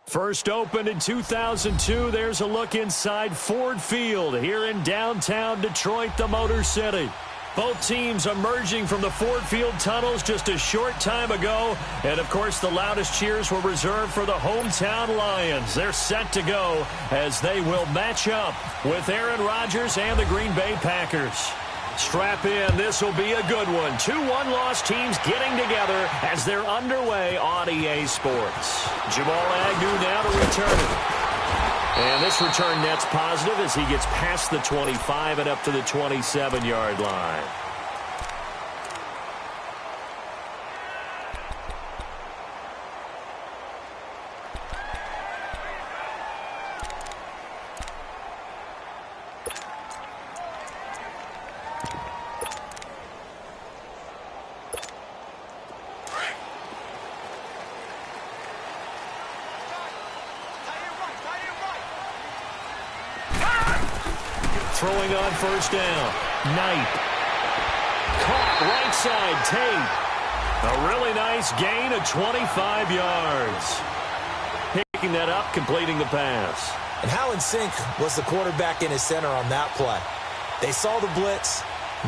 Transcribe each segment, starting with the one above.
First opened in 2002, there's a look inside Ford Field here in downtown Detroit, the Motor City. Both teams emerging from the Ford Field tunnels just a short time ago. And, of course, the loudest cheers were reserved for the hometown Lions. They're set to go as they will match up with Aaron Rodgers and the Green Bay Packers. Strap in. This will be a good one. 2 one-loss teams getting together as they're underway on EA Sports. Jamal Agnew now to return it. And this return net's positive as he gets past the 25 and up to the 27-yard line. Throwing on first down. Knight. Caught right side. Tate. A really nice gain of 25 yards. Picking that up, completing the pass. And how in sync was the quarterback and his center on that play? They saw the blitz,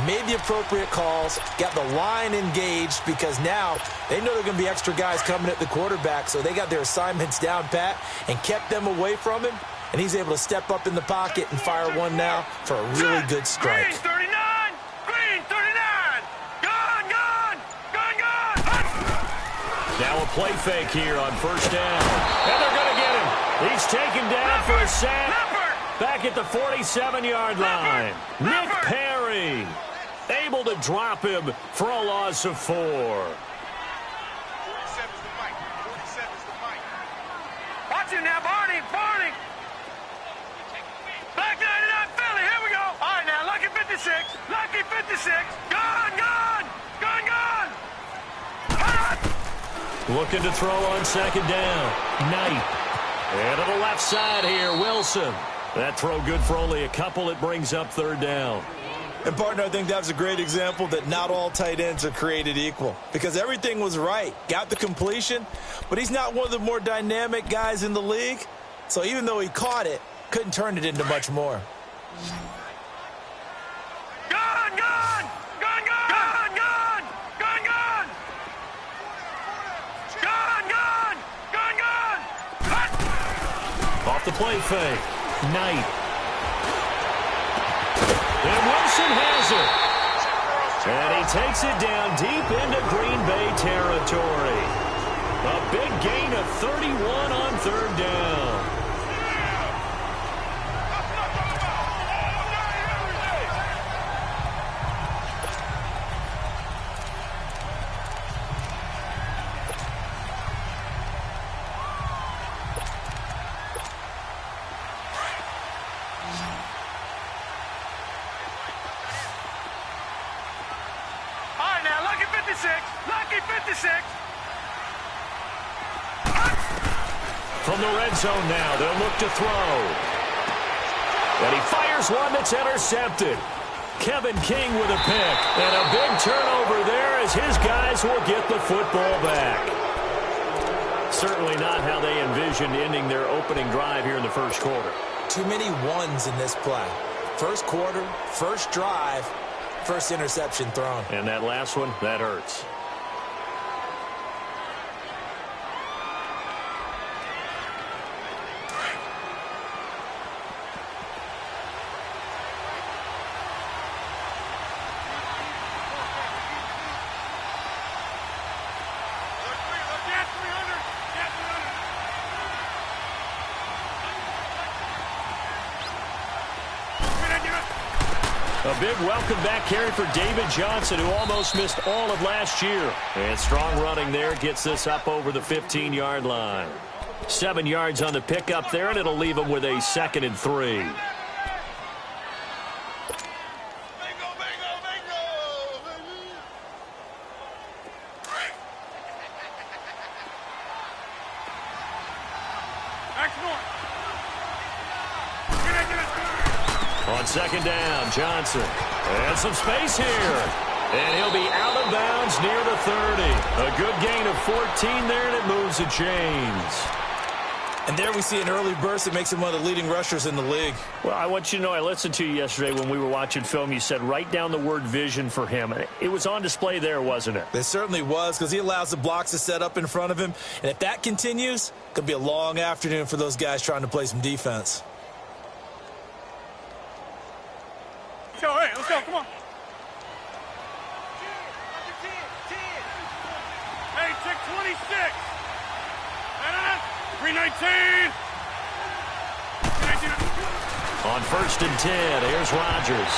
made the appropriate calls, got the line engaged because now they know there are going to be extra guys coming at the quarterback, so they got their assignments down pat and kept them away from him. And he's able to step up in the pocket and fire one now for a really good strike. Green 39! Green 39! Gone, gone! Gone, gone! Now a play fake here on first down. And they're going to get him. He's taken down for a sack. Back at the 47-yard line. Nick Perry able to drop him for a loss of 4. 47's the mic. 47's the mic. Watch him now, Barney. Barney. Black 99 Philly, here we go. All right, now, Lucky 56. Lucky 56. Gone, gone. Gone, gone. Looking to throw on second down. Knight. And to the left side here, Wilson. That throw good for only a couple. It brings up third down. And, partner, I think that was a great example that not all tight ends are created equal because everything was right. Got the completion, but he's not one of the more dynamic guys in the league. So even though he caught it, couldn't turn it into much more. Gone, gone! Gone, gone! Gone, gone! Gone, gone! Gone, gone! Gone, gone! Off the play fake. Knight. And Wilson has it. And he takes it down deep into Green Bay territory. A big gain of 31 on third down. From the red zone now, they'll look to throw. And he fires one that's intercepted. Kevin King with a pick. And a big turnover there as his guys will get the football back. Certainly not how they envisioned ending their opening drive here in the first quarter. Too many ones in this play. First quarter, first drive, first interception thrown. And that last one, that hurts. A big welcome back carry for David Johnson, who almost missed all of last year. And strong running there gets this up over the 15-yard line. 7 yards on the pickup there, and it'll leave him with a 2nd and 3. On second down, Johnson. And some space here. And he'll be out of bounds near the 30. A good gain of 14 there, and it moves the chains. And there we see an early burst that makes him one of the leading rushers in the league. Well, I want you to know, I listened to you yesterday when we were watching film. You said write down the word vision for him. It was on display there, wasn't it? It certainly was, because he allows the blocks to set up in front of him. And if that continues, it could be a long afternoon for those guys trying to play some defense. Let's go, hey, let's go, come on. Hey, check 26. 319. On 1st and 10, here's Rodgers.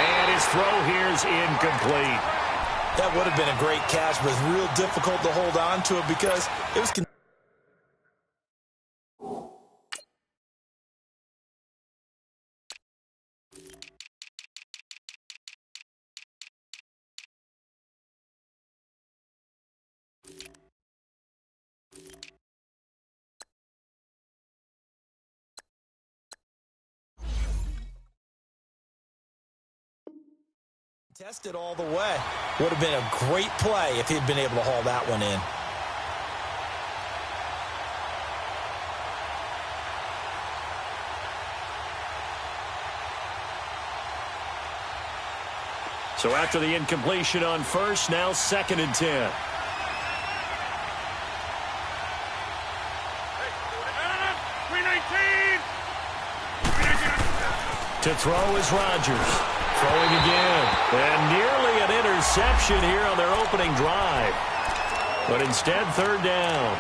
And his throw here is incomplete. That would have been a great catch, but it's real difficult to hold on to it because it was... tested all the way. Would have been a great play if he'd been able to haul that one in. So after the incompletion on 1st, now 2nd and 10. To throw is Rodgers. Throwing again. And nearly an interception here on their opening drive. But instead, 3rd down.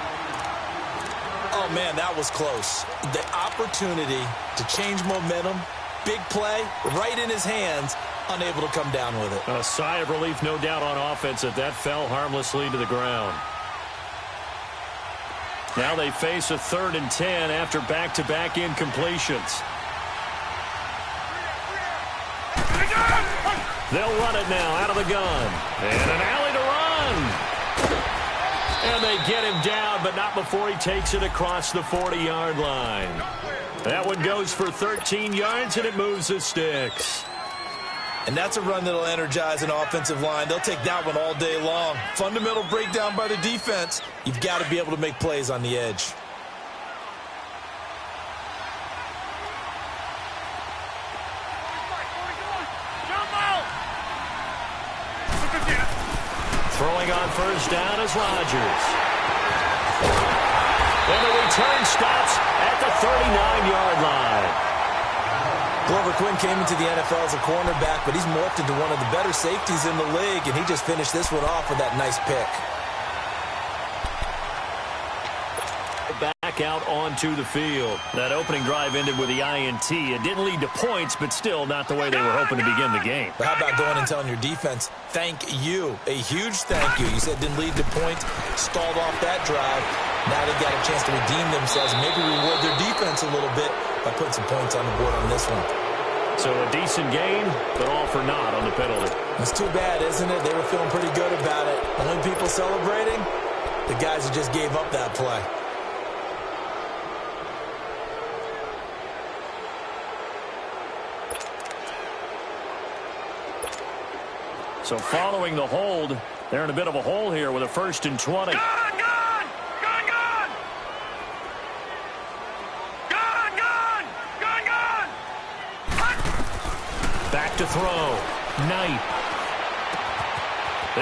Oh, man, that was close. The opportunity to change momentum, big play, right in his hands, unable to come down with it. A sigh of relief, no doubt, on offense that fell harmlessly to the ground. Now they face a 3rd and 10 after back-to-back incompletions. They'll run it now out of the gun. And an alley to run. And they get him down, but not before he takes it across the 40-yard line. That one goes for 13 yards, and it moves the sticks. And that's a run that'll energize an offensive line. They'll take that one all day long. Fundamental breakdown by the defense. You've got to be able to make plays on the edge. Throwing on 1st down is Rodgers. And the return stops at the 39-yard line. Glover Quinn came into the NFL as a cornerback, but he's morphed into one of the better safeties in the league, and he just finished this one off with that nice pick. Back out onto the field. That opening drive ended with the INT. It didn't lead to points, but still not the way they were hoping to begin the game. But how about going and telling your defense, thank you, a huge thank you. You said it didn't lead to points, stalled off that drive. Now they've got a chance to redeem themselves and maybe reward their defense a little bit by putting some points on the board on this one. So a decent game, but all for naught on the penalty. It's too bad, isn't it? They were feeling pretty good about it. Only people celebrating, the guys who just gave up that play. So following the hold, they're in a bit of a hole here with a 1st and 20. Gone! Back to throw. Knight.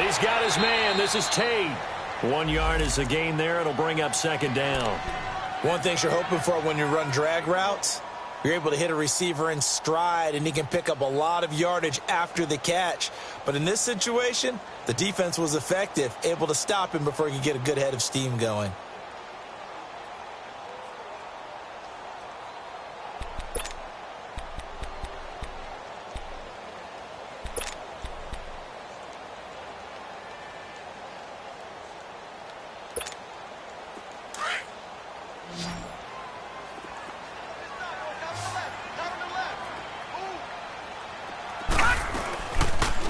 He's got his man. This is Tate. 1 yard is the gain there. It'll bring up 2nd down. One thing you're hoping for when you run drag routes, you're able to hit a receiver in stride, and he can pick up a lot of yardage after the catch. But in this situation, the defense was effective, able to stop him before he could get a good head of steam going.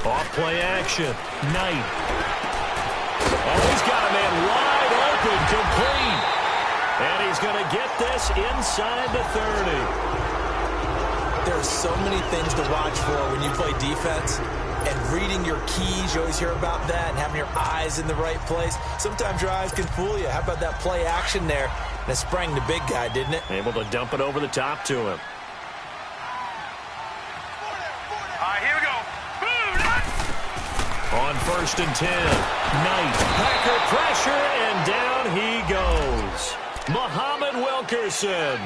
Off-play action. Knight. Oh, he's got a man wide open, complete. And he's going to get this inside the 30. There are so many things to watch for when you play defense. And reading your keys, you always hear about that, and having your eyes in the right place. Sometimes your eyes can fool you. How about that play action there? And it sprang the big guy, didn't it? Able to dump it over the top to him. All right, here we go. On 1st and 10. Knight. Packer pressure, and down he goes. Muhammad Wilkerson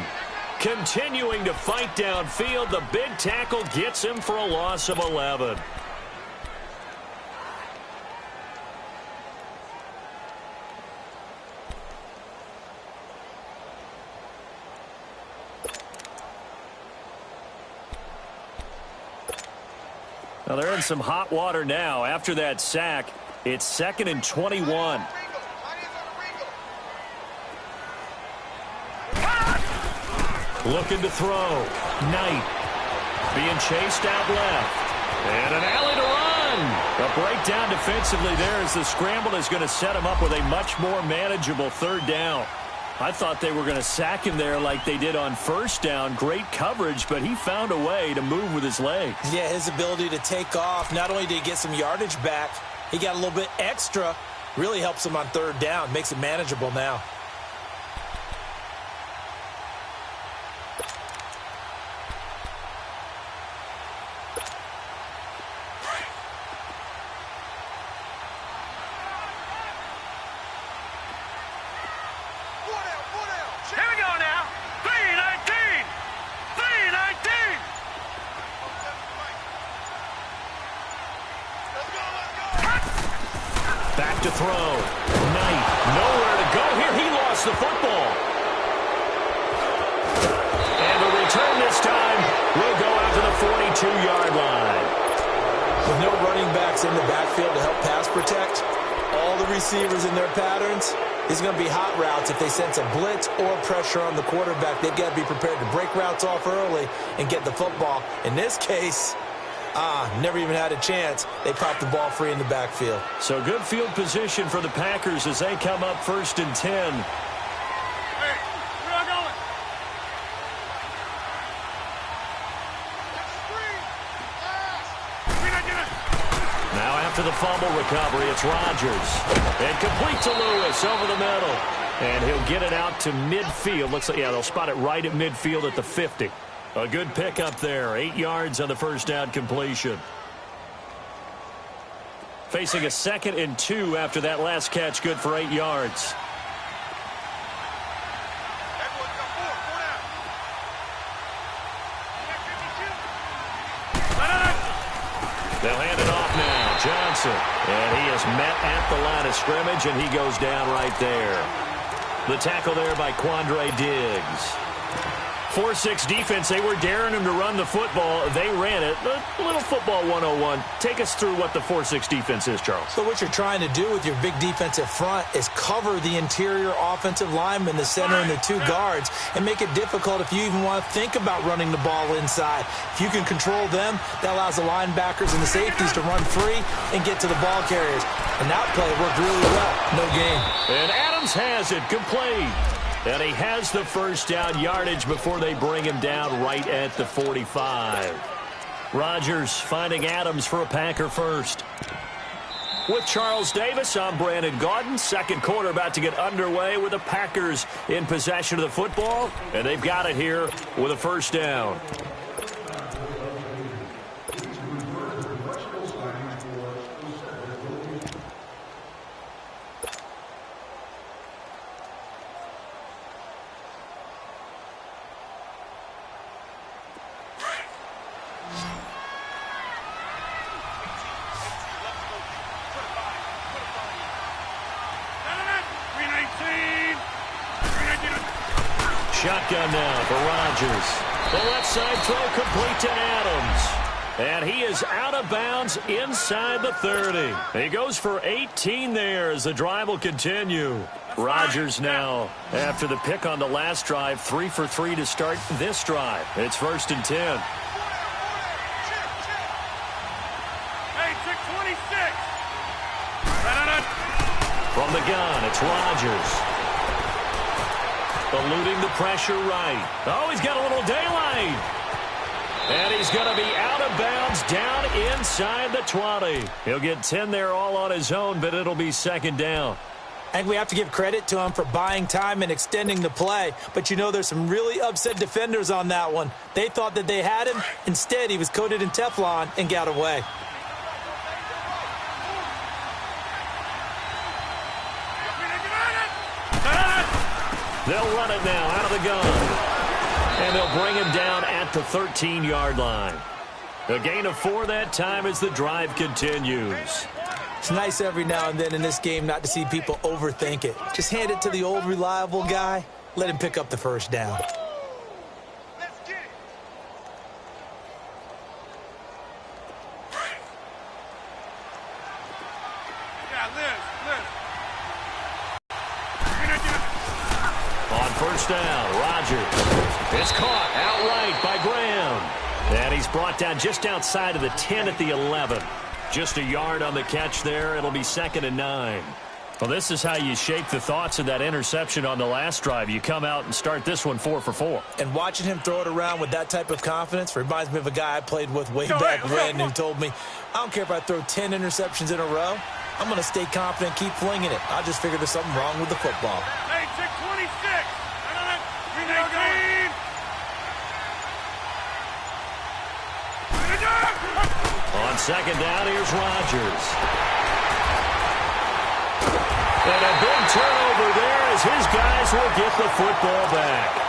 continuing to fight downfield. The big tackle gets him for a loss of 11. Well, they're in some hot water now. After that sack, it's 2nd and 21. Looking to throw. Knight being chased out left. And an alley to run. A breakdown defensively there as the scramble is going to set him up with a much more manageable 3rd down. I thought they were going to sack him there like they did on 1st down. Great coverage, but he found a way to move with his legs. Yeah, his ability to take off. Not only did he get some yardage back, he got a little bit extra. Really helps him on 3rd down. Makes it manageable now. Back to throw. Knight, nowhere to go here. He lost the football. And the return this time will go out to the 42-yard line. With no running backs in the backfield to help pass protect, all the receivers in their patterns, these are going to be hot routes. If they sense a blitz or pressure on the quarterback, they've got to be prepared to break routes off early and get the football. In this case, never even had a chance. They popped the ball free in the backfield. So good field position for the Packers as they come up 1st and 10. Hey, where are going? Now after the fumble recovery, it's Rodgers. And complete to Lewis over the middle. And he'll get it out to midfield. Looks like, yeah, they'll spot it right at midfield at the 50. A good pickup there. 8 yards on the 1st down completion. Facing a 2nd and 2 after that last catch. Good for 8 yards. They'll hand it off now. Johnson. And he is met at the line of scrimmage, and he goes down right there. The tackle there by Quandre Diggs. 4-6 defense, they were daring him to run the football. They ran it. A little football 101. Take us through what the 4-6 defense is, Charles. So what you're trying to do with your big defensive front is cover the interior offensive lineman, the center, and the 2 guards, and make it difficult if you even want to think about running the ball inside. If you can control them, that allows the linebackers and the safeties to run free and get to the ball carriers. And that play worked really well. No gain. And Adams has it complete. And he has the 1st down yardage before they bring him down right at the 45. Rodgers finding Adams for a Packer first. With Charles Davis, I'm Brandon Gaudin. 2nd quarter about to get underway with the Packers in possession of the football. And they've got it here with a 1st down. Shotgun now for Rodgers. The left side throw complete to Adams. And he is out of bounds inside the 30. He goes for 18 there as the drive will continue. Rodgers now, after the pick on the last drive, 3 for 3 to start this drive. It's 1st and 10. Hey, 626. From the gun, it's Rodgers. Eluding the pressure right. Oh, he's got a little daylight. And he's going to be out of bounds down inside the 20. He'll get 10 there all on his own, but it'll be 2nd down. I think we have to give credit to him for buying time and extending the play. But, you know, there's some really upset defenders on that one. They thought that they had him. Instead, he was coated in Teflon and got away. They'll run it now out of the gun. And they'll bring him down at the 13-yard line. A gain of 4 that time as the drive continues. It's nice every now and then in this game not to see people overthink it. Just hand it to the old reliable guy. Let him pick up the first down. Let's get it. Yeah, Liz. On first down, Rodgers. It's caught outright by Graham. And he's brought down just outside of the 10 at the 11. Just a yard on the catch there. It'll be 2nd and 9. Well, this is how you shake the thoughts of that interception on the last drive. You come out and start this one 4 for 4. And watching him throw it around with that type of confidence reminds me of a guy I played with way back when who told me, I don't care if I throw 10 interceptions in a row. I'm going to stay confident, keep flinging it. I just figured there's something wrong with the football. Hey, check 26. On second down, here's Rodgers. And a big turnover there as his guys will get the football back.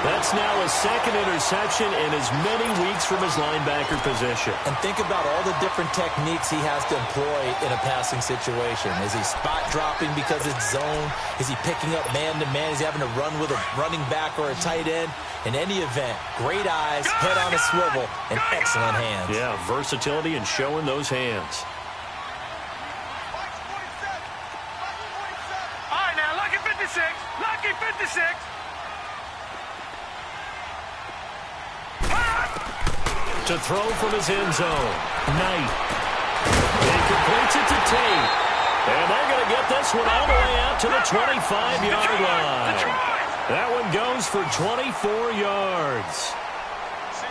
That's now his 2nd interception in as many weeks from his linebacker position. And think about all the different techniques he has to employ in a passing situation. Is he spot dropping because it's zone? Is he picking up man-to-man? Is he having to run with a running back or a tight end? In any event, great eyes, head on a swivel, and excellent hands. Yeah, versatility and showing those hands. All right, now, lucky 56. Lucky 56. To throw from his end zone. Knight. He completes it to Tate. And they're going to get this one all the way out to the 25-yard line. That one goes for 24 yards.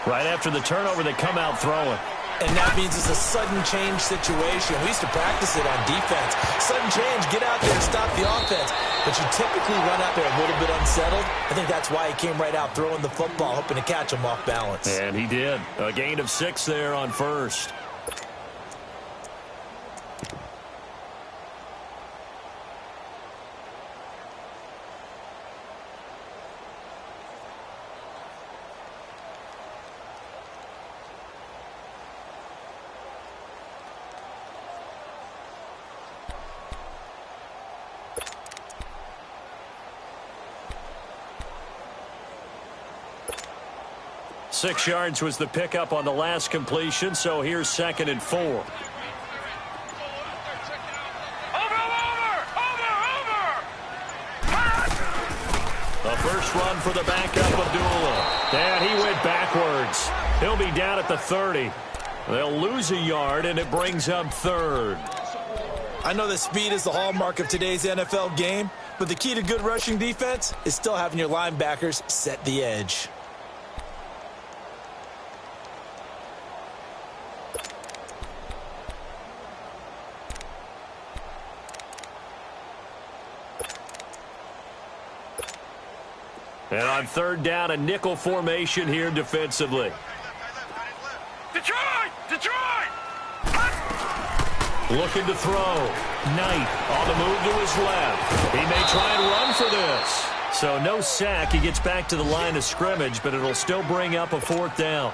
Right after the turnover, they come out throwing. And that means it's a sudden change situation. We used to practice it on defense. Sudden change, get out there and stop the offense. But you typically run out there a little bit unsettled. I think that's why he came right out throwing the football, hoping to catch him off balance. And he did. A gain of 6 there on first. Six yards was the pickup on the last completion, so here's 2nd and 4. Over. The first run for the backup, Abdullah. And he went backwards. He'll be down at the 30. They'll lose a yard, and it brings up 3rd. I know that speed is the hallmark of today's NFL game, but the key to good rushing defense is still having your linebackers set the edge. And on 3rd down, a nickel formation here defensively. Detroit! Looking to throw. Knight on the move to his left. He may try and run for this. So no sack. He gets back to the line of scrimmage, but it'll still bring up a 4th down.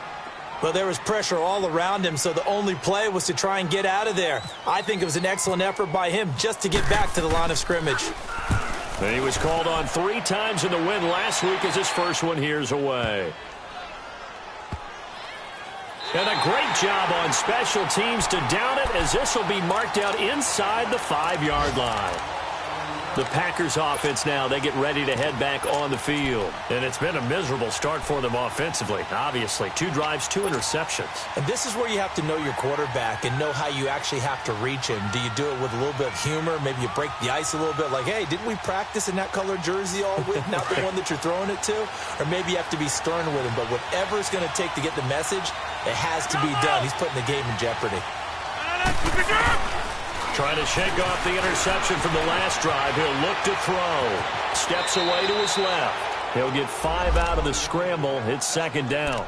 Well, there was pressure all around him, so the only play was to try and get out of there. I think it was an excellent effort by him just to get back to the line of scrimmage. And he was called on 3 times in the win last week as his first one here's away. And a great job on special teams to down it as this will be marked out inside the 5-yard line. The Packers offense now, they get ready to head back on the field. And it's been a miserable start for them offensively. Obviously, 2 drives, 2 interceptions. And this is where you have to know your quarterback and know how you actually have to reach him. Do you do it with a little bit of humor? Maybe you break the ice a little bit like, hey, didn't we practice in that colored jersey all week? Not the one that you're throwing it to? Or maybe you have to be stern with him. But whatever it's going to take to get the message, it has to be done. He's putting the game in jeopardy. Trying to shake off the interception from the last drive. He'll look to throw. Steps away to his left. He'll get 5 out of the scramble. It's second down.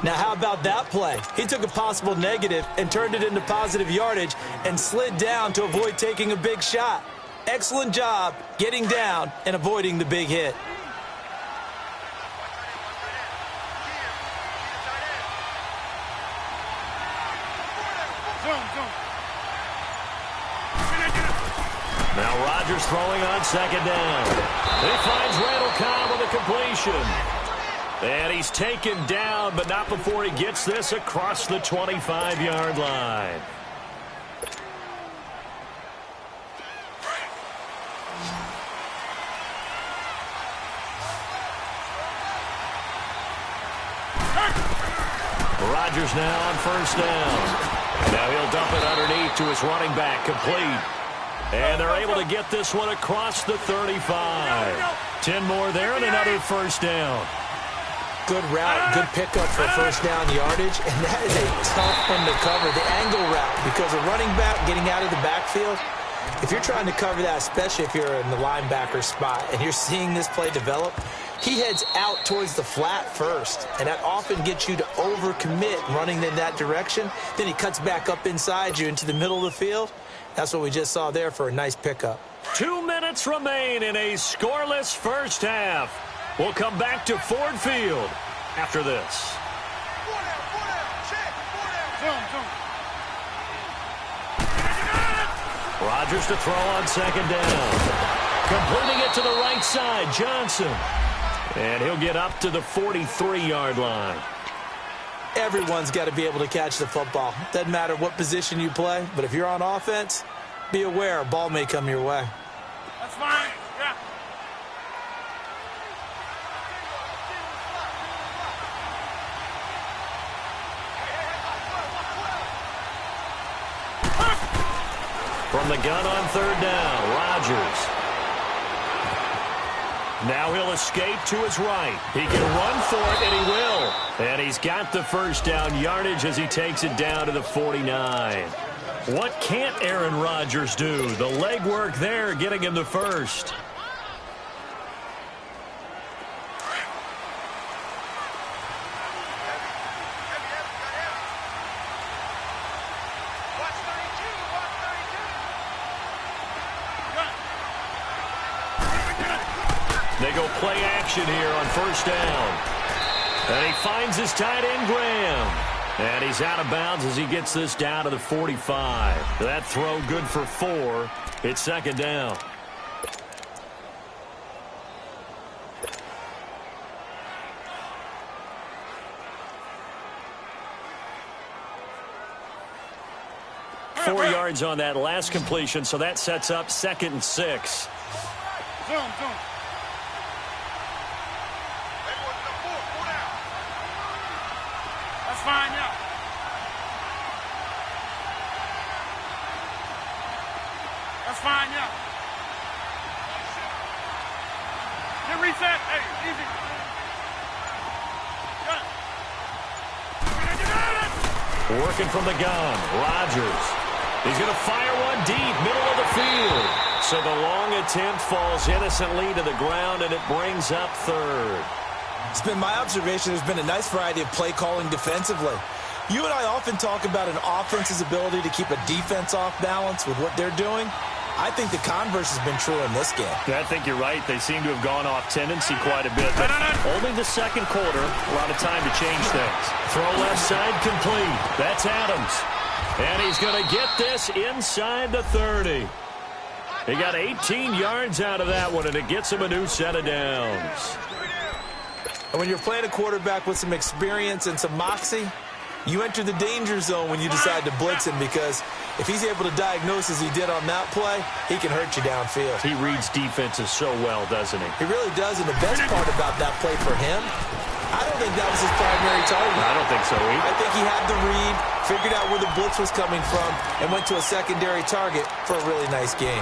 Now, how about that play? He took a possible negative and turned it into positive yardage and slid down to avoid taking a big shot. Excellent job getting down and avoiding the big hit. Now Rodgers throwing on second down. He finds Randall Cobb with a completion. And he's taken down, but not before he gets this across the 25-yard line. Rodgers now on first down. Now he'll dump it underneath to his running back, complete. And they're able to get this one across the 35. 10 more there and another first down. Good route, good pickup for first down yardage, and that is a tough one to cover. The angle route, because a running back getting out of the backfield, if you're trying to cover that, especially if you're in the linebacker spot and you're seeing this play develop, he heads out towards the flat first, and that often gets you to overcommit running in that direction. Then he cuts back up inside you into the middle of the field. That's what we just saw there for a nice pickup. 2 minutes remain in a scoreless first half. We'll come back to Ford Field after this. Rodgers to throw on second down. Completing it to the right side, Johnson. And he'll get up to the 43-yard line. Everyone's got to be able to catch the football. Doesn't matter what position you play, but if you're on offense, be aware a ball may come your way. That's fine. Yeah. From the gun on third down, Rodgers. Now he'll escape to his right. He can run for it, and he will. And he's got the first down yardage as he takes it down to the 49. What can't Aaron Rodgers do? The legwork there getting him the first. They go play action here on first down. And he finds his tight end, Graham. And he's out of bounds as he gets this down to the 45. That throw good for 4. It's second down. Four yards on that last completion, so that sets up 2nd and 6. Zoom. That's fine, yeah. That's fine, yeah. Get reset. Hey, easy. Working from the gun, Rodgers. He's going to fire one deep, middle of the field. So the long attempt falls innocently to the ground, and it brings up 3rd. It's been my observation there's been a nice variety of play calling defensively. You and I often talk about an offense's ability to keep a defense off balance with what they're doing. I think the converse has been true in this game. Yeah, I think you're right. They seem to have gone off tendency quite a bit. But only the second quarter, a lot of time to change things. Throw left side complete. That's Adams. And he's going to get this inside the 30. He got 18 yards out of that one, and it gets him a new set of downs. And when you're playing a quarterback with some experience and some moxie, you enter the danger zone when you decide to blitz him, because if he's able to diagnose as he did on that play, he can hurt you downfield. He reads defenses so well, doesn't he? He really does, and the best part about that play for him, I don't think that was his primary target. I don't think so either. I think he had the read, figured out where the blitz was coming from, and went to a secondary target for a really nice game.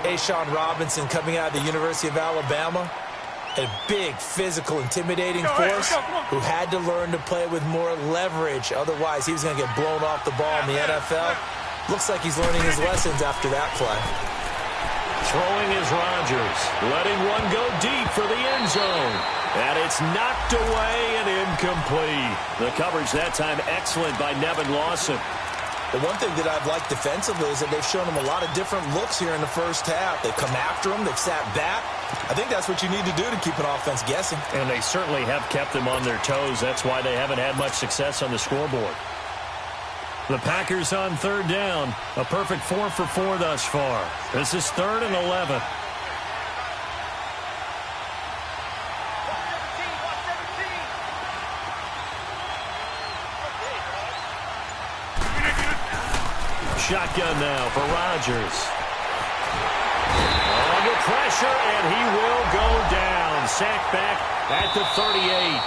Ashawn Robinson coming out of the University of Alabama, a big, physical, intimidating force who had to learn to play with more leverage. Otherwise, he was going to get blown off the ball in the NFL. Looks like he's learning his lessons after that play. Throwing is Rodgers, letting one go deep for the end zone. And it's knocked away and incomplete. The coverage that time excellent by Nevin Lawson. The one thing that I've liked defensively is that they've shown him a lot of different looks here in the first half. They've come after him. They've sat back. I think that's what you need to do to keep an offense guessing. And they certainly have kept them on their toes. That's why they haven't had much success on the scoreboard. The Packers on third down. A perfect 4 for 4 thus far. This is 3rd and 11. Shotgun now for Rodgers. Under pressure, and he will go down. Sacked back at the 38.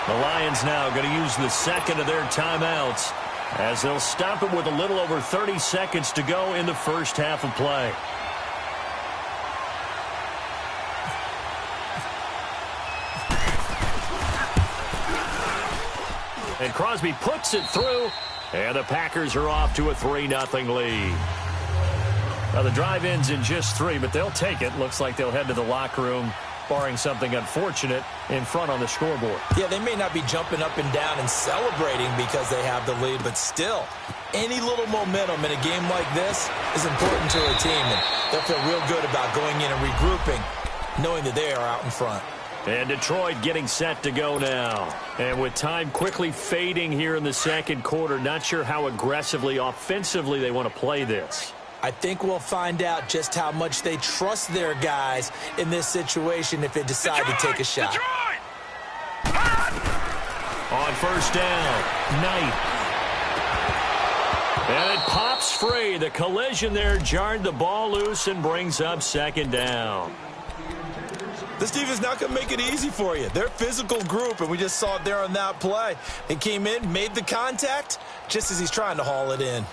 The Lions now going to use the second of their timeouts as they'll stop it with a little over 30 seconds to go in the first half of play. And Crosby puts it through. And the Packers are off to a 3-0 lead. Now, the drive ends in just 3, but they'll take it. Looks like they'll head to the locker room, barring something unfortunate, in front on the scoreboard. Yeah, they may not be jumping up and down and celebrating because they have the lead, but still, any little momentum in a game like this is important to a team. And they'll feel real good about going in and regrouping, knowing that they are out in front. And Detroit getting set to go now. And with time quickly fading here in the second quarter, not sure how aggressively, offensively they want to play this. I think we'll find out just how much they trust their guys in this situation if they decide to take a shot. On first down, Knight. And it pops free. The collision there jarred the ball loose and brings up second down. This defense not going to make it easy for you. They're a physical group, and we just saw it there on that play. He came in, made the contact, just as he's trying to haul it in.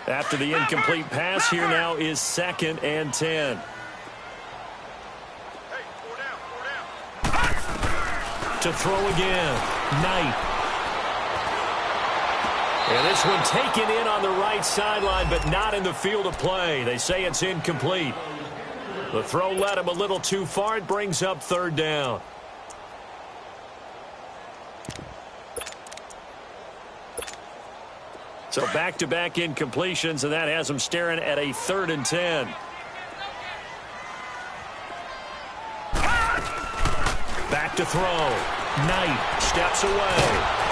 After the incomplete pass, here now is 2nd and 10. To throw again, Knight. And this one taken in on the right sideline, but not in the field of play. They say it's incomplete. The throw led him a little too far. It brings up 3rd down. So back-to-back incompletions, and that has them staring at a 3rd and 10. Back to throw. Knight steps away.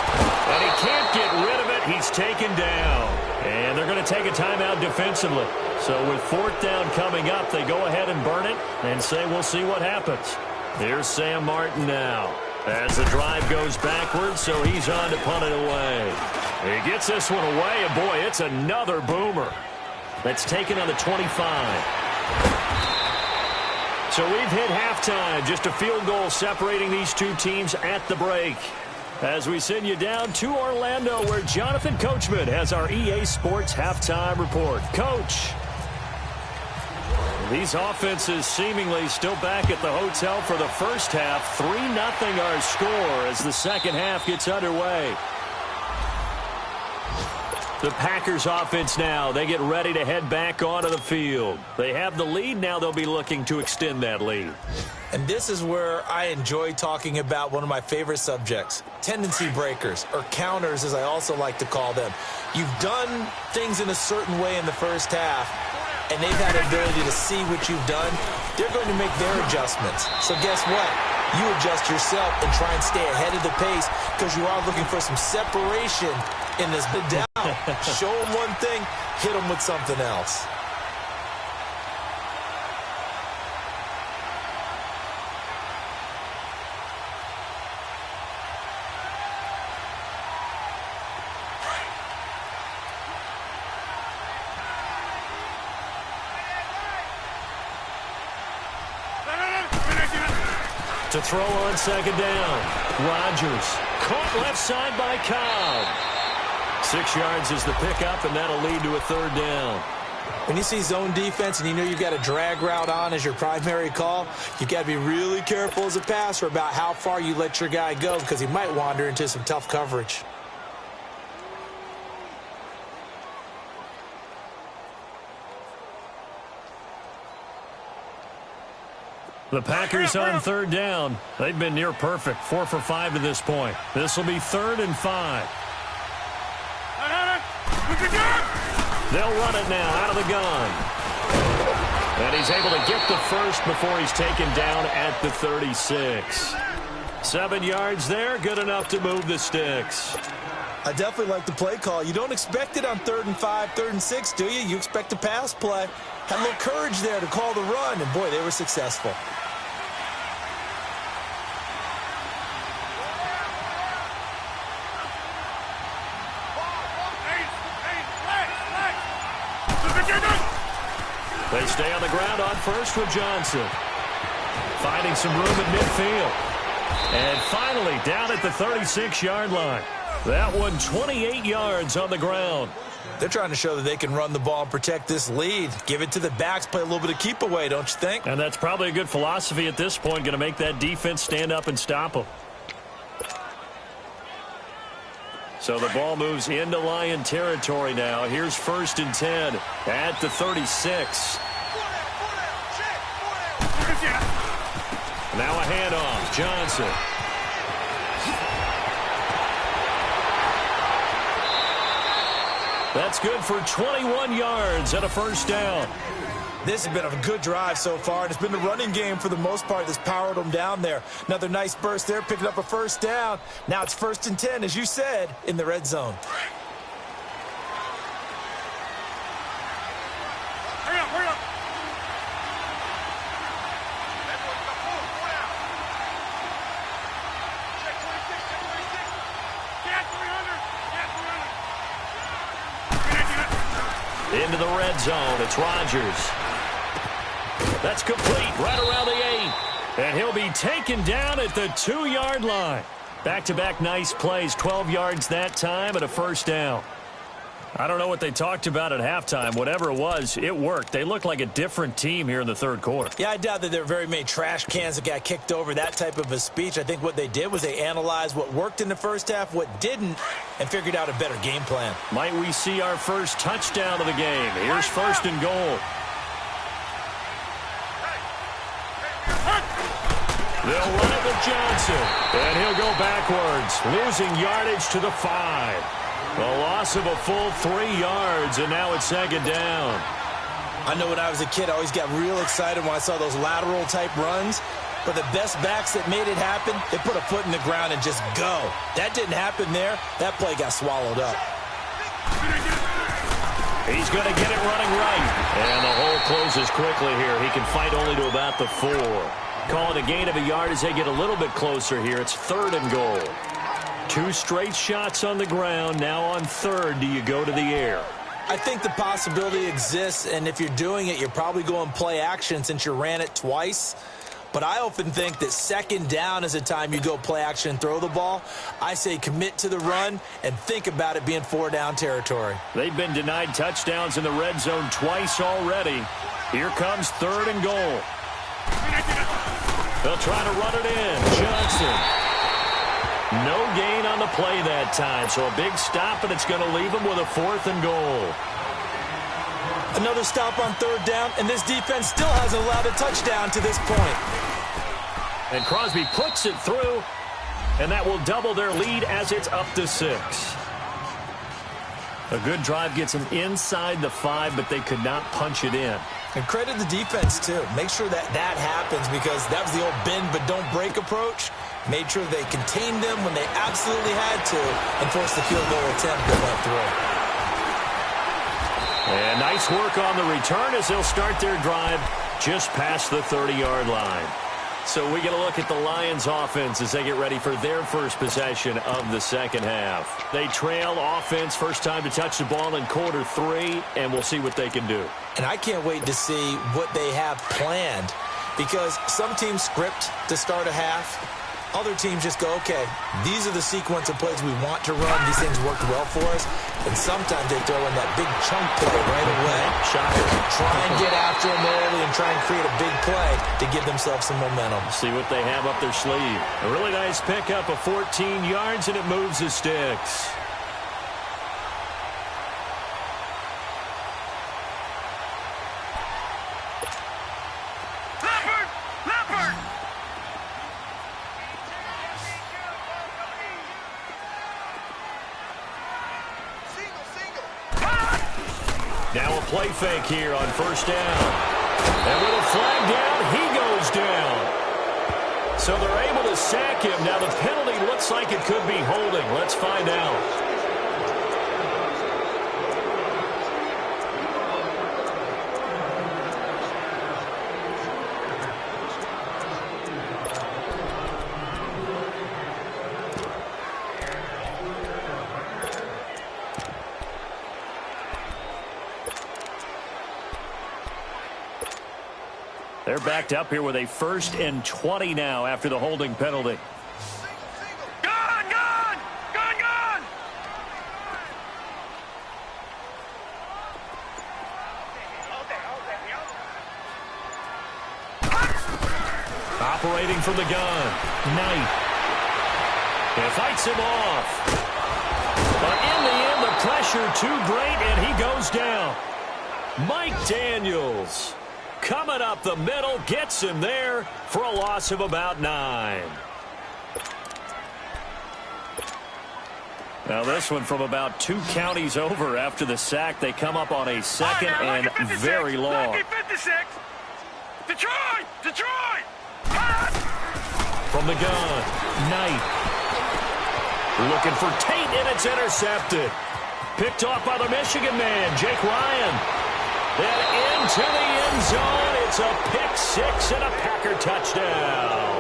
And he can't get rid of it. He's taken down. And they're going to take a timeout defensively. So with 4th down coming up, they go ahead and burn it and say we'll see what happens. Here's Sam Martin now as the drive goes backwards, so he's on to punt it away. He gets this one away, and boy, it's another boomer. That's taken on the 25. So we've hit halftime. Just a field goal separating these two teams at the break. As we send you down to Orlando, where Jonathan Coachman has our EA Sports halftime report. Coach. These offenses seemingly still back at the hotel for the first half. 3-0 our score as the second half gets underway. The Packers offense now, they get ready to head back onto the field. They have the lead. Now they'll be looking to extend that lead. And this is where I enjoy talking about one of my favorite subjects, tendency breakers, or counters as I also like to call them. You've done things in a certain way in the first half, and they've had the ability to see what you've done. They're going to make their adjustments. So guess what? You adjust yourself and try and stay ahead of the pace because you are looking for some separation in this down. Show them one thing, hit them with something else. To throw on second down. Rodgers caught left side by Cobb. 6 yards is the pickup, and that'll lead to a 3rd down. When you see zone defense and you know you've got a drag route on as your primary call, you've got to be really careful as a passer about how far you let your guy go because he might wander into some tough coverage. The Packers on third down. They've been near perfect, 4 for 5 to this point. This will be 3rd and 5. They'll run it now out of the gun. And he's able to get the first before he's taken down at the 36. 7 yards there, good enough to move the sticks. I definitely like the play call. You don't expect it on 3rd and 5, 3rd and 6, do you? You expect a pass play. Had a little courage there to call the run, and boy, they were successful. They stay on the ground on first with Johnson. Finding some room at midfield. And finally down at the 36-yard line. That one 28 yards on the ground. They're trying to show that they can run the ball and protect this lead. Give it to the backs, play a little bit of keep away, don't you think? And that's probably a good philosophy at this point, going to make that defense stand up and stop them. So the ball moves into Lion territory now. Here's 1st and 10 at the 36. Now a handoff. Johnson. That's good for 21 yards and a first down. This has been a good drive so far, and it's been the running game for the most part that's powered them down there. Another nice burst there, picking up a first down. Now it's 1st and 10, as you said, in the red zone. Hurry up, hurry up. Check 26, check 26. Get 300, get 300. Into the red zone, it's Rodgers. That's complete, right around the 8. And he'll be taken down at the 2-yard line. Back-to-back nice plays, 12 yards that time and a first down. I don't know what they talked about at halftime. Whatever it was, it worked. They look like a different team here in the third quarter. Yeah, I doubt that there are very many trash cans that got kicked over, that type of a speech. I think what they did was they analyzed what worked in the first half, what didn't, and figured out a better game plan. Might we see our first touchdown of the game? Here's 1st and goal. They'll run it with Johnson, and he'll go backwards, losing yardage to the 5. A loss of a full 3 yards, and now it's 2nd down. I know when I was a kid, I always got real excited when I saw those lateral-type runs. But the best backs that made it happen, they put a foot in the ground and just go. That didn't happen there. That play got swallowed up. He's going to get it running right. And the hole closes quickly here. He can fight only to about the 4. Calling a gain of a yard as they get a little bit closer here. It's 3rd and goal. 2 straight shots on the ground. Now on 3rd, do you go to the air? I think the possibility exists, and if you're doing it, you're probably going play action since you ran it twice. But I often think that 2nd down is a time you go play action and throw the ball. I say commit to the run and think about it being 4-down territory. They've been denied touchdowns in the red zone twice already. Here comes 3rd and goal. They'll try to run it in. Johnson. No gain on the play that time, so a big stop, and it's going to leave them with a 4th and goal. Another stop on 3rd down, and this defense still hasn't allowed a touchdown to this point. And Crosby puts it through, and that will double their lead as it's up to 6. A good drive gets them inside the 5, but they could not punch it in. And credit the defense, too. Make sure that that happens because that was the old bend but don't break approach. Made sure they contained them when they absolutely had to and forced the field goal attempt that went through. And nice work on the return as they'll start their drive just past the 30-yard line. So we get a look at the Lions offense as they get ready for their first possession of the second half. They trail offense, first time to touch the ball in quarter 3, and we'll see what they can do. And I can't wait to see what they have planned because some teams script to start a half. Other teams just go, okay, these are the sequence of plays we want to run. These things worked well for us. And sometimes they throw in that big chunk play right away. Try and get after them early and try and create a big play to give themselves some momentum. See what they have up their sleeve. A really nice pickup of 14 yards, and it moves the sticks. Now a play fake here on first down. And with a flag down, he goes down. So they're able to sack him. Now the penalty looks like it could be holding. Let's find out. They're backed up here with a 1st and 20 now after the holding penalty. Gone, gone, gone, gone. Operating from the gun, Knight. He fights him off. But in the end, the pressure too great, and he goes down. Mike Daniels, coming up the middle, gets him there for a loss of about 9. Now this one from about 2 counties over after the sack. They come up on a 2nd and very long. 56. Detroit! Detroit! From the gun, Knight. Looking for Tate, and it's intercepted. Picked off by the Michigan man, Jake Ryan. Then into the end zone. It's a pick 6 and a Packer touchdown.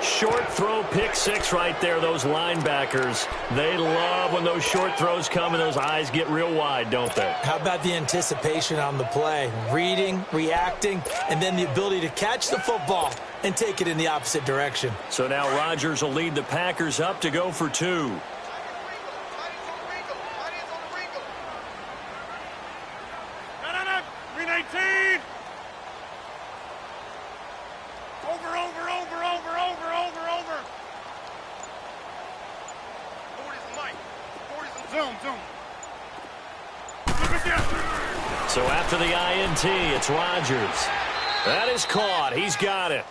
Short throw, pick 6 right there. Those linebackers, they love when those short throws come and those eyes get real wide, don't they? How about the anticipation on the play? Reading, reacting, and then the ability to catch the football and take it in the opposite direction. So now Rodgers will lead the Packers up to go for 2. So after the INT, it's Rodgers. That is caught. He's got it.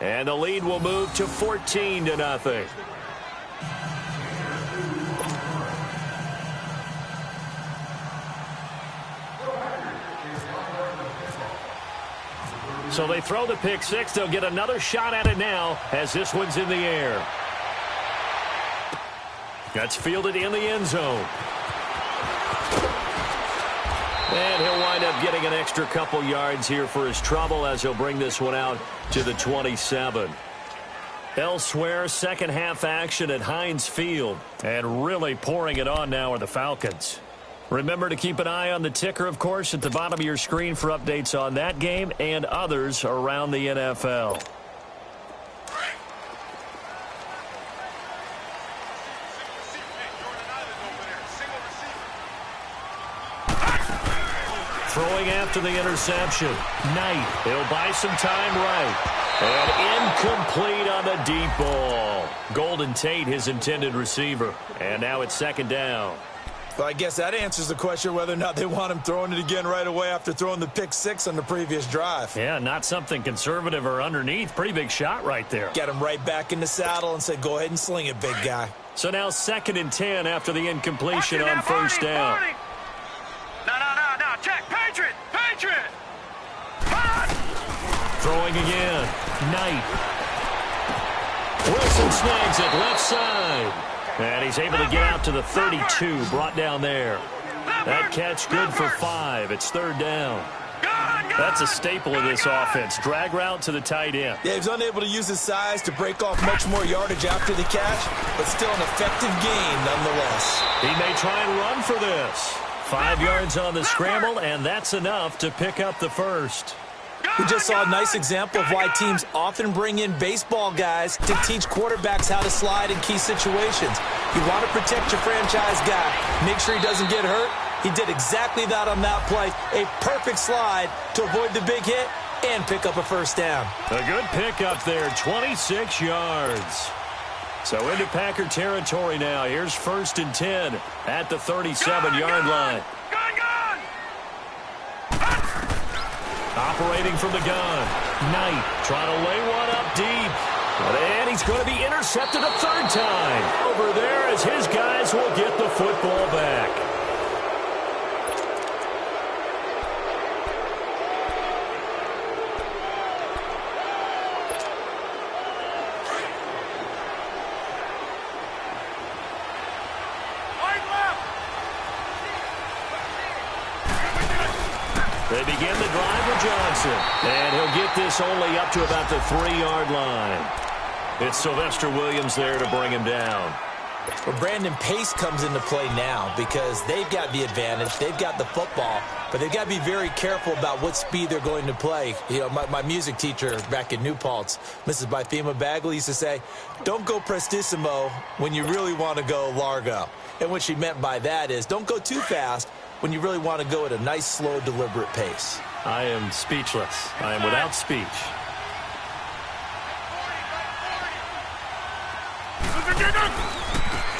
And the lead will move to 14-0. So they throw the pick 6. They'll get another shot at it now as this one's in the air. That's fielded in the end zone. And he'll wind up getting an extra couple yards here for his trouble as he'll bring this one out to the 27. Elsewhere, second half action at Heinz Field. And really pouring it on now are the Falcons. Remember to keep an eye on the ticker, of course, at the bottom of your screen for updates on that game and others around the NFL. Throwing after the interception. Knight. He'll buy some time right. And incomplete on the deep ball. Golden Tate, his intended receiver. And now it's 2nd down. Well, I guess that answers the question whether or not they want him throwing it again right away after throwing the pick 6 on the previous drive. Yeah, not something conservative or underneath. Pretty big shot right there. Get him right back in the saddle and say, go ahead and sling it, big guy. So now 2nd and 10 after the incompletion on first down. No. Check. Patriot. Throwing again. Knight. Wilson snags it left side. And he's able to get out to the 32, brought down there. That catch good for 5. It's 3rd down. That's a staple of this offense. Drag route to the tight end. Yeah, he's unable to use his size to break off much more yardage after the catch, but still an effective gain nonetheless. He may try and run for this. 5 yards on the scramble, and that's enough to pick up the first. Go! We just saw a nice example of why teams often bring in baseball guys to teach quarterbacks how to slide in key situations. You want to protect your franchise guy. Make sure he doesn't get hurt. He did exactly that on that play. A perfect slide to avoid the big hit and pick up a first down. A good pickup there, 26 yards. So into Packer territory now. Here's 1st and 10 at the 37-yard line. Operating from the gun. Knight trying to lay one up deep. And he's going to be intercepted a 3rd time. Over there as his guys will get the football back. They begin the drive with Johnson. And he'll get this only up to about the 3-yard line. It's Sylvester Williams there to bring him down. Well, Brandon, pace comes into play now because they've got the advantage. They've got the football, but they've got to be very careful about what speed they're going to play. You know, my music teacher back in New Paltz, Mrs. Bythema Bagley, used to say, don't go prestissimo when you really want to go largo. And what she meant by that is don't go too fast when you really want to go at a nice, slow, deliberate pace. I am speechless. I am without speech.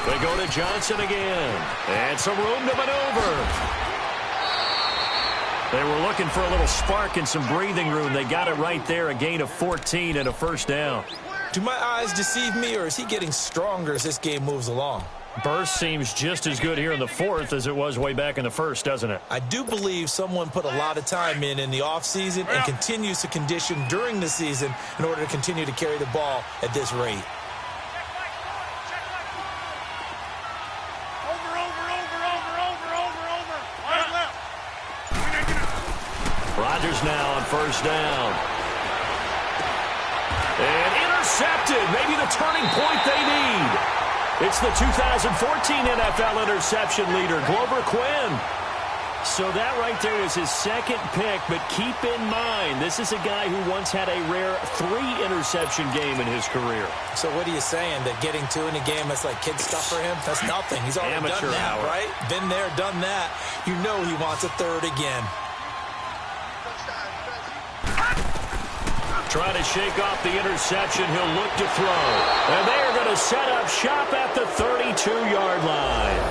They go to Johnson again. And some room to maneuver. They were looking for a little spark and some breathing room. They got it right there, a gain of 14 and a first down. Do my eyes deceive me, or is he getting stronger as this game moves along? Burst seems just as good here in the 4th as it was way back in the 1st, doesn't it? I do believe someone put a lot of time in the offseason and continues to condition during the season in order to continue to carry the ball at this rate. Rodgers now on 1st down. And intercepted. Maybe the turning point they need. It's the 2014 NFL interception leader, Glover Quinn. So that right there was his 2nd pick, but keep in mind, this is a guy who once had a rare 3-interception game in his career. So what are you saying, that getting 2 in a game, that's like kid stuff for him? That's nothing. He's already Amateur done that, hour. right? Been there, done that. You know he wants a 3rd again. Trying to shake off the interception. He'll look to throw. And they are going to set up shop at the 32-yard line.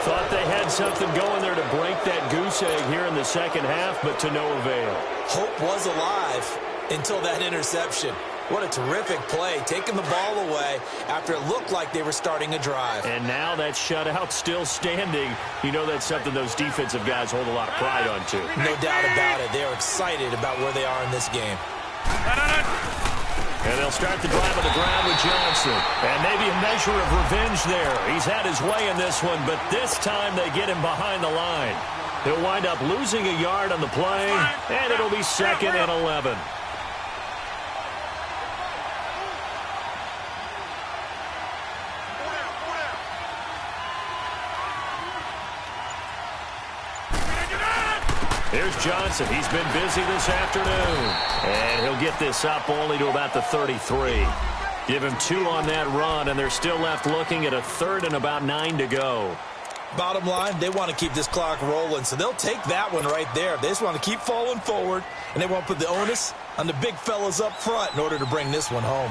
Thought they had something going there to break that goose egg here in the 2nd half, but to no avail. Hope was alive until that interception. What a terrific play, taking the ball away after it looked like they were starting a drive. And now that shutout still standing. You know that's something those defensive guys hold a lot of pride on, too. No doubt about it. They're excited about where they are in this game. And they'll start the drive on the ground with Johnson. And maybe a measure of revenge there. He's had his way in this one, but this time they get him behind the line. He'll wind up losing a yard on the play, and it'll be 2nd and 11. Here's Johnson. He's been busy this afternoon. And he'll get this up only to about the 33. Give him 2 on that run, and they're still left looking at a 3rd and about 9 to go. Bottom line, they want to keep this clock rolling, so they'll take that one right there. They just want to keep falling forward, and they won't put the onus on the big fellas up front in order to bring this one home.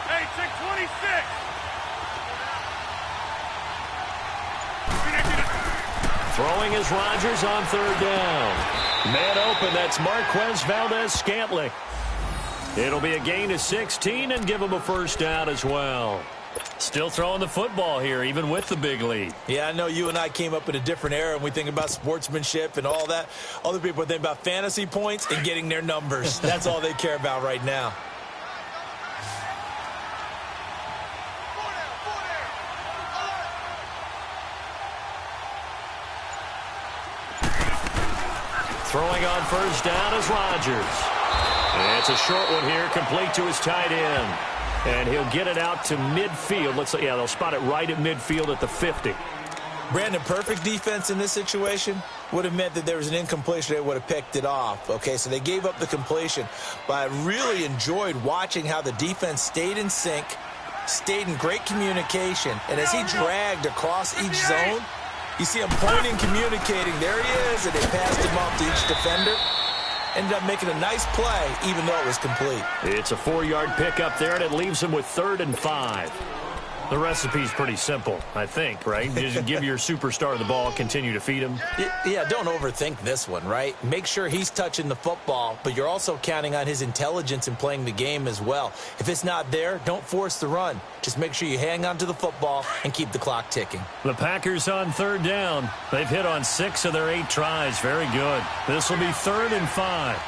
Hey, 626. Throwing is Rodgers on 3rd down. Man open, that's Marquez Valdez-Scantling. It'll be a gain of 16 and give him a first down as well. Still throwing the football here, even with the big lead. Yeah, I know you and I came up in a different era, and we think about sportsmanship and all that. Other people think about fantasy points and getting their numbers. That's all they care about right now. Throwing on 1st down is Rodgers. And it's a short one here, complete to his tight end. And he'll get it out to midfield. Looks like, yeah, they'll spot it right at midfield at the 50. Brandon, perfect defense in this situation. would have meant that there was an incompletion. They would have picked it off. Okay, so they gave up the completion. But I really enjoyed watching how the defense stayed in sync, stayed in great communication. And as he dragged across each zone, you see him pointing, communicating. There he is, and they passed him off to each defender. Ended up making a nice play, even though it was complete. It's a 4-yard pickup there, and it leaves him with 3rd and 5. The recipe's pretty simple, I think, right? Just give your superstar the ball, continue to feed him. Yeah, don't overthink this one, right? Make sure he's touching the football, but you're also counting on his intelligence in playing the game as well. If it's not there, don't force the run. Just make sure you hang on to the football and keep the clock ticking. The Packers on 3rd down. They've hit on 6 of their 8 tries. Very good. This will be 3rd and 5.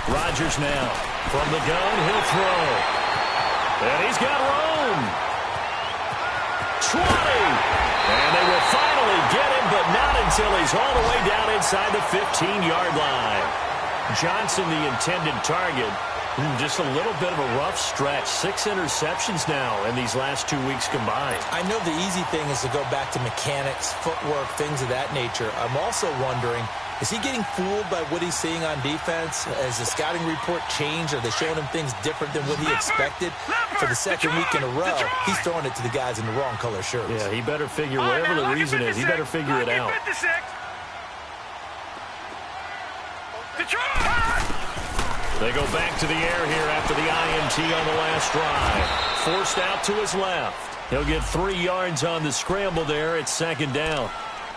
Rodgers now. From the gun, he'll throw. And he's got room. 20. And they will finally get him, but not until he's all the way down inside the 15-yard line. Johnson, the intended target. Just a little bit of a rough stretch. 6 interceptions now in these last 2 weeks combined. I know the easy thing is to go back to mechanics, footwork, things of that nature. I'm also wondering, is he getting fooled by what he's seeing on defense? Has the scouting report changed? Are they showing him things different than what he expected? For the second week in a row, he's throwing it to the guys in the wrong color shirts. Yeah, he better figure, whatever the reason is, he better figure it out. They go back to the air here after the INT on the last drive. Forced out to his left. He'll get 3 yards on the scramble there. It's 2nd down.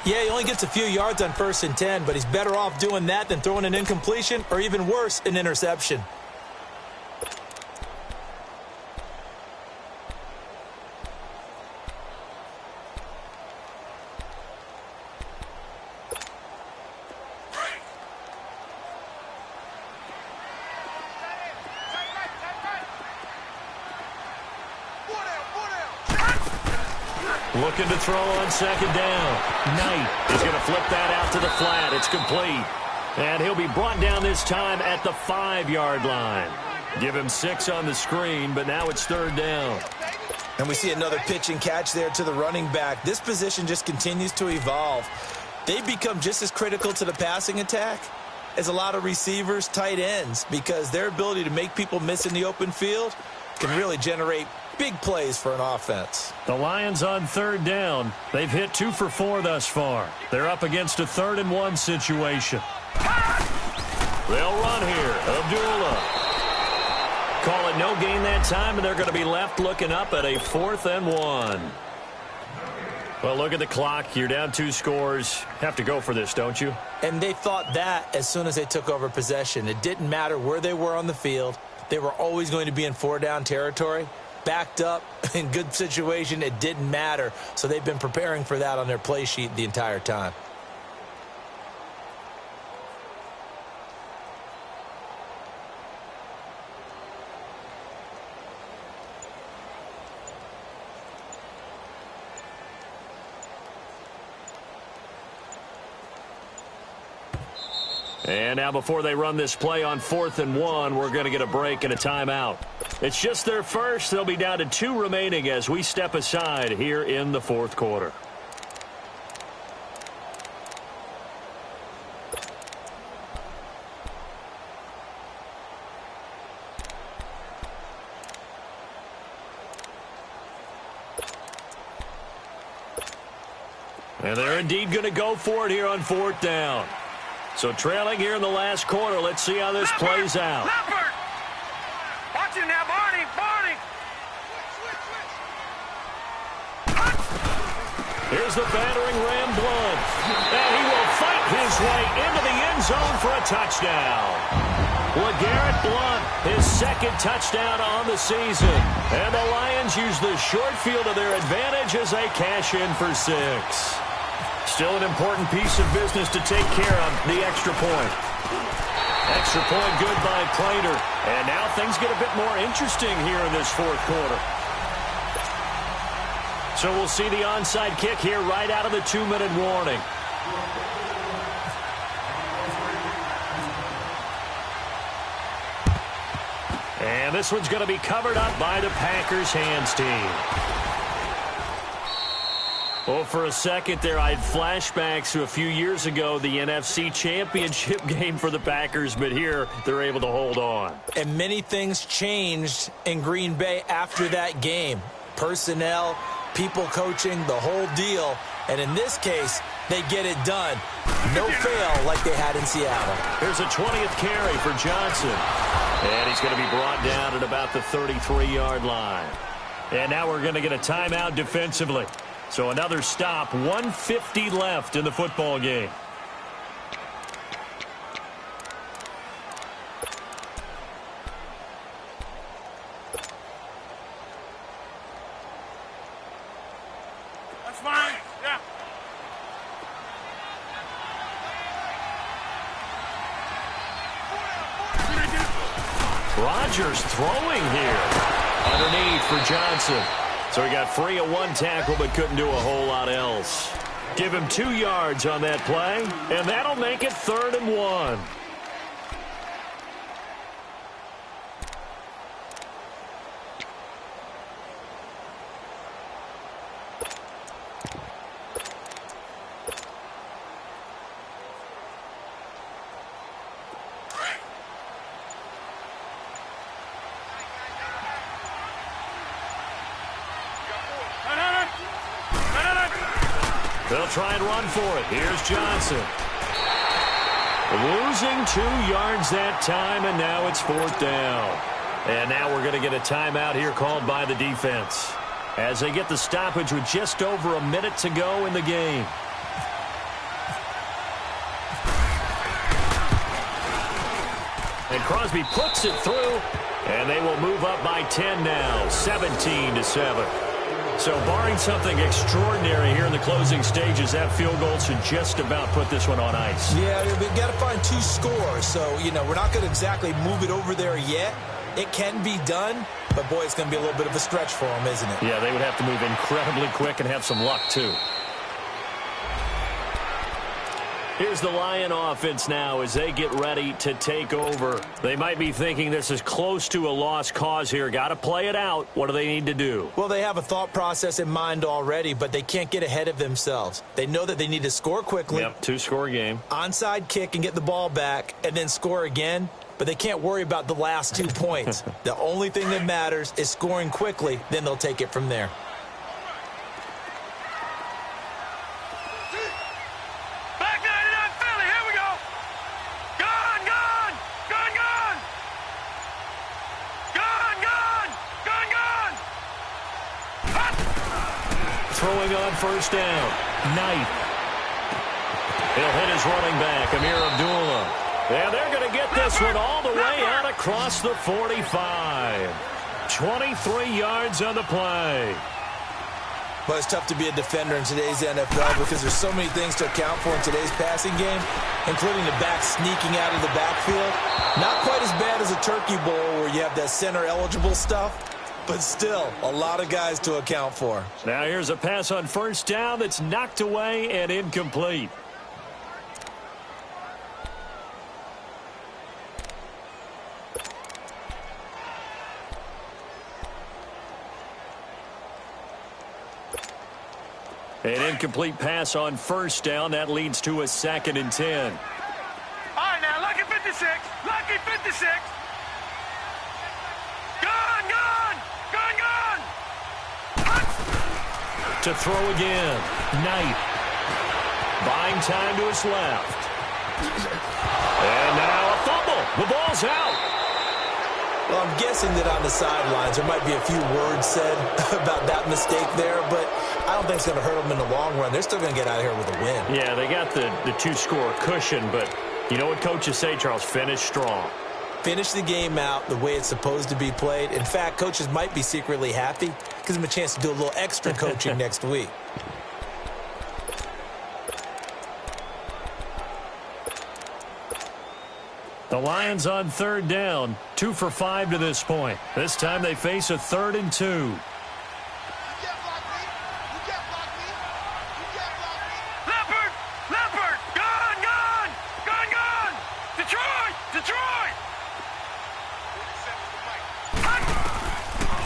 Yeah, he only gets a few yards on 1st and 10, but he's better off doing that than throwing an incompletion or even worse, an interception. Looking to throw on 2nd down. Knight is going to flip that out to the flat. It's complete. And he'll be brought down this time at the 5-yard line. Give him 6 on the screen, but now it's 3rd down. And we see another pitch and catch there to the running back. This position just continues to evolve. They become just as critical to the passing attack as a lot of receivers, tight ends, because their ability to make people miss in the open field can really generate big plays for an offense. The Lions on 3rd down. They've hit 2 for 4 thus far. They're up against a 3rd and 1 situation. They'll run here. Abdullah. Call it no gain that time, and they're going to be left looking up at a 4th and 1. Well, look at the clock. You're down 2 scores. Have to go for this, don't you? And they thought that as soon as they took over possession. It didn't matter where they were on the field. They were always going to be in 4-down territory. Backed up, in good situation, it didn't matter. So they've been preparing for that on their play sheet the entire time. And now before they run this play on 4th and 1, we're going to get a break and a timeout. It's just their first. They'll be down to 2 remaining as we step aside here in the 4th quarter. And they're indeed going to go for it here on 4th down. So trailing here in the last quarter. Let's see how this plays out. Watch it now, Barney. Here's the battering ram Blunt. And he will fight his way into the end zone for a touchdown. LeGarrette Blunt, his 2nd touchdown on the season. And the Lions use the short field to their advantage as they cash in for 6. Still an important piece of business to take care of, the extra point. Extra point good by Prater. And now things get a bit more interesting here in this 4th quarter. So we'll see the onside kick here right out of the 2-minute warning. And this one's going to be covered up by the Packers hands team. Well, for a second there, I had flashbacks to a few years ago, the NFC Championship game for the Packers, but here they're able to hold on. And many things changed in Green Bay after that game. Personnel, people coaching, the whole deal. And in this case, they get it done. No fail like they had in Seattle. Here's a 20th carry for Johnson. And he's going to be brought down at about the 33-yard line. And now we're going to get a timeout defensively. So another stop, 1:50 left in the football game. That's fine. Yeah. Rodgers throwing here. Underneath for Johnson. So he got free of one tackle but couldn't do a whole lot else. Give him 2 yards on that play, and that'll make it 3rd and 1. They'll try and run for it. Here's Johnson. Losing 2 yards that time, and now it's 4th down. And now we're going to get a timeout here called by the defense as they get the stoppage with just over a minute to go in the game. And Crosby puts it through, and they will move up by 10 now, 17-7. So barring something extraordinary here in the closing stages, that field goal should just about put this one on ice. Yeah, we've got to find 2 scores. So, we're not going to exactly move it over there yet. It can be done, but, boy, it's going to be a little bit of a stretch for them, isn't it? Yeah, they would have to move incredibly quick and have some luck, too. Here's the Lion offense now as they get ready to take over. They might be thinking this is close to a lost cause here. Got to play it out. What do they need to do? Well, they have a thought process in mind already, but they can't get ahead of themselves. They know that they need to score quickly. Yep, 2-score game. Onside kick and get the ball back and then score again, but they can't worry about the last 2 points. The only thing that matters is scoring quickly, then they'll take it from there. Throwing on 1st down. Knight. He'll hit his running back, Amir Abdullah. And they're going to get this one all the way out across the 45. 23 yards on the play. But it's tough to be a defender in today's NFL because there's so many things to account for in today's passing game, including the back sneaking out of the backfield. Not quite as bad as a turkey bowl where you have that center-eligible stuff. But still, a lot of guys to account for. Now here's a pass on 1st down that's knocked away and incomplete. An incomplete pass on 1st down. That leads to a 2nd and 10. All right, now, lucky 56. Lucky 56. To throw again. Knight. Buying time to his left. And now a fumble. The ball's out. Well, I'm guessing that on the sidelines there might be a few words said about that mistake there, but I don't think it's going to hurt them in the long run. They're still going to get out of here with a win. Yeah, they got the 2-score cushion, but you know what coaches say, Charles? Finish strong. Finish the game out the way it's supposed to be played. In fact, coaches might be secretly happy. Gives them a chance to do a little extra coaching next week. The Lions on 3rd down, 2 for 5 to this point. This time they face a 3rd and 2.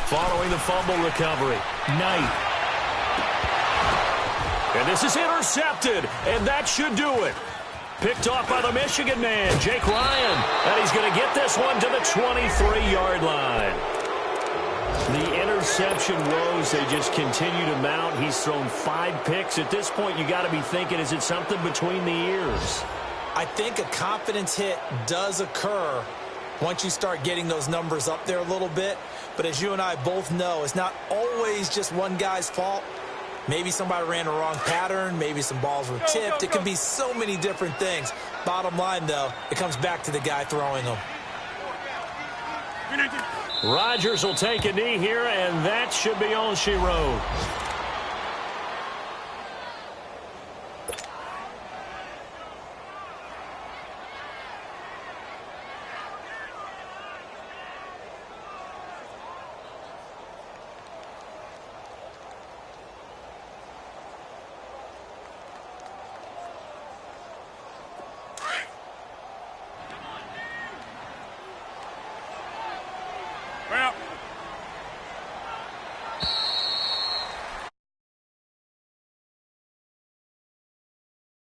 Following the fumble recovery, Knight. And this is intercepted, and that should do it. Picked off by the Michigan man, Jake Ryan. And he's going to get this one to the 23-yard line. The interception woes, they just continue to mount. He's thrown 5 picks. At this point, you got to be thinking, is it something between the ears? I think a confidence hit does occur once you start getting those numbers up there a little bit. But as you and I both know, it's not always just one guy's fault. Maybe somebody ran the wrong pattern. Maybe some balls were tipped. It can be so many different things. Bottom line, though, it comes back to the guy throwing them. Rodgers will take a knee here, and that should be all she wrote.